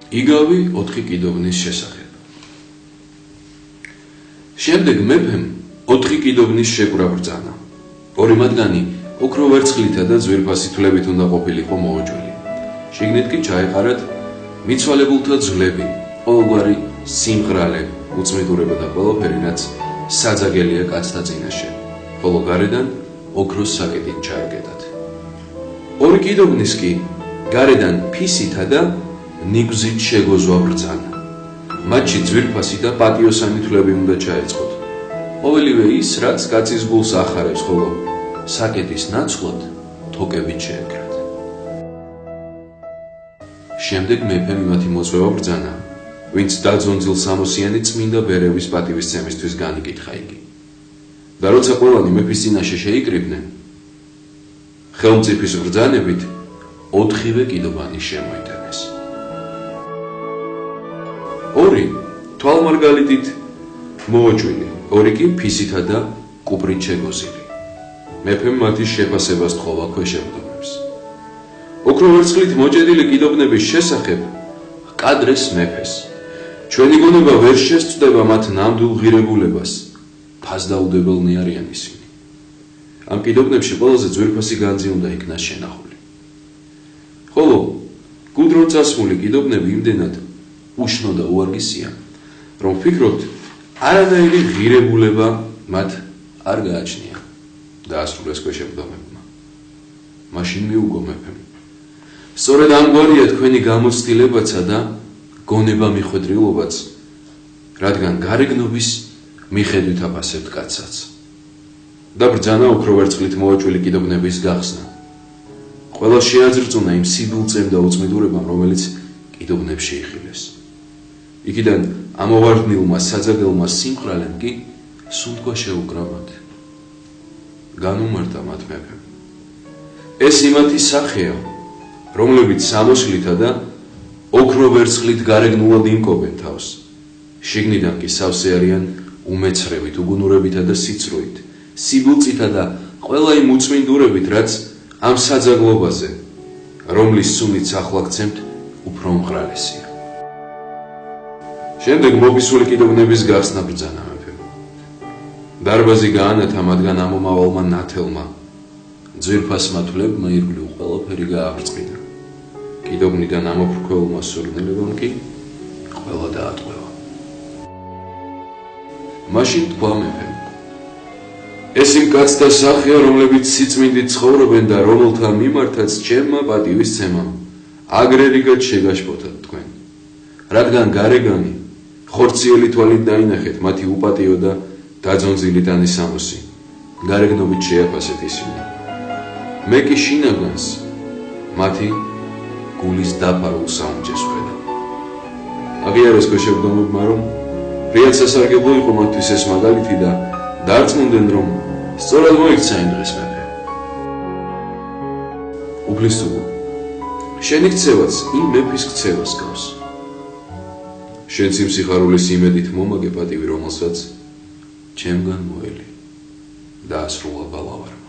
იგავი 4 კიდობნის შესახებ. შემდეგ მეფემ 4 კიდობნის შეკვრა ბრძანა. ორი მათგანი ოქრო ვერცხლითა და ძვირფასი თვლებით უნდა ყოფილიყო მოვაჭრილი. შიგნით კი ჩაეყარათ მიცვალებულთა ძვლები, ყოველგვარი სიმღრალე, უწმიდურება და ყველაფერი, რაც საძაგელია კაცთა წინაშე, ხოლო გარედან ოქროს საკეთით ჩაეკეტათ. ორი კიდობნის კი გარედან ფისითა და ნიგვზით შეგოზვა ბრძანა. მათში ძვირფასი და პატიოსანი თვლები უნდა ჩაეწყოთ. ყოველივე ის, რაც კაცის გულს ახარებს, ხოლო საკეთის ნაცვლად თოკებით შეეკრათ. შემდეგ მეფემ იმათი მოწვევა ბრძანა, ვინც დაძონძილ სამოსიანი წმინდა ბერების პატივისცემისთვის განიკითხა იგი. და როცა ყველანი მეფის წინაშე შეიკრიბნენ, ხელმწიფის ბრძანებით 4-ვე კიდობანი შემოიტანეს. ორი თვალმარგალიტით მოვაჭრილი, ორი კი ფისითა და კუპრით შეგოზილი. მეფემ მათი შეფასებას თხოვა ქვეშევრდომებს. ოქრო ვერცხლით მოჭედილი კიდობნების შესახებ ჰყადრეს მეფეს. ჩვენი გონება ვერ შესწვდება მათ ნამდვილ ღირებულებას, ფასდაუდებელნი არიან ისინი. ამ კიდობნებში ყველაზე ძვირფასი განძი უნდა იქნას შენახული. ხოლო გუდრონ წასმული კიდობნები იმდენად უშნო და უარგისია, რომ ვფიქრობთ, არანაირი ღირებულება მათ არ გააჩნია. დაასრულეს ქვეშევრდომებმა. მაშინ მიუგო მეფემ. სწორედ ამგვარია თქვენი გამოცდილებაცა და გონება მიხვედრილობაც, რადგან გარეგნობის მიხედვით აფასებთ კაცსაც. და ბრძანა ოქრო ვერცხლით მოვაჭრილი კიდობნების გახსნა. ყველა შეაძრწუნა იმ სიბილწემ და უწმიდურებამ, რომელიც კიდობნებში იხილეს. იქიდან ამოვარდნილმა საძაგელმა სიმღრალემ კი სუნთქვა შეუკრა მათ. განუმარტა მათ მეფემ. ეს იმათი სახეა, რომლებიც სამოსლითა და ოქრო ვერცხლით გარეგნულად იმკობენ თავს. შიგნიდან კი სავსე არიან უმეცრევით, უგუნურებითა და სიცრუით, სიბილწითა და ყველა იმ უწმინდურებით, რაც ამ საძაგლობაზე, რომლის სუნიც ახლა გცემთ, უფრო უმღრალესია. შემდეგ მოფისული კიდობნების გახსნა ბრძანა მეფემ. დარბაზი გაანათა მათგან ამომავალმა ნათელმა, ძვირფასმა თვლებმა ირგვლივ ყველაფერი გააბრწყინა. კიდობნიდან ამოფრქვეულმა სურნელებამ კი ყველა დაატყვევა. მაშინ თქვა მეფემ, ეს იმ კაცთა სახეა, რომლებიც სიწმინდით ცხოვრობენ და რომელთა მიმართაც ჩემმა პატივისცემამ აგრერიგად შეგაშფოთათ თქვენ. რადგან გარეგანი ხორციელი თვალით დაინახეთ მათი უპატიო და დაძონძილი ტანი სამოსი, გარეგნობით შეაფასეთ ისინი. მე კი შინაგანს მათი გულის დაფარულ საუნჯეს ვხედავ. აღიარეს ქვეშევრდომებმა, რომ რიად სასარგებლო იყო მათთვის ეს მაგალითი და დარწმუნდნენ, რომ სწორად მოიქცა იმ დღეს მეფე. უფლისწულო, შენი ქცევაც იმ მეფის ქცევას გავს. შენ სიმსიხარულის იმედით მომაგე პატივი, რომელსაც ჩემგან მოელი, დაასრულა ბალავარმა.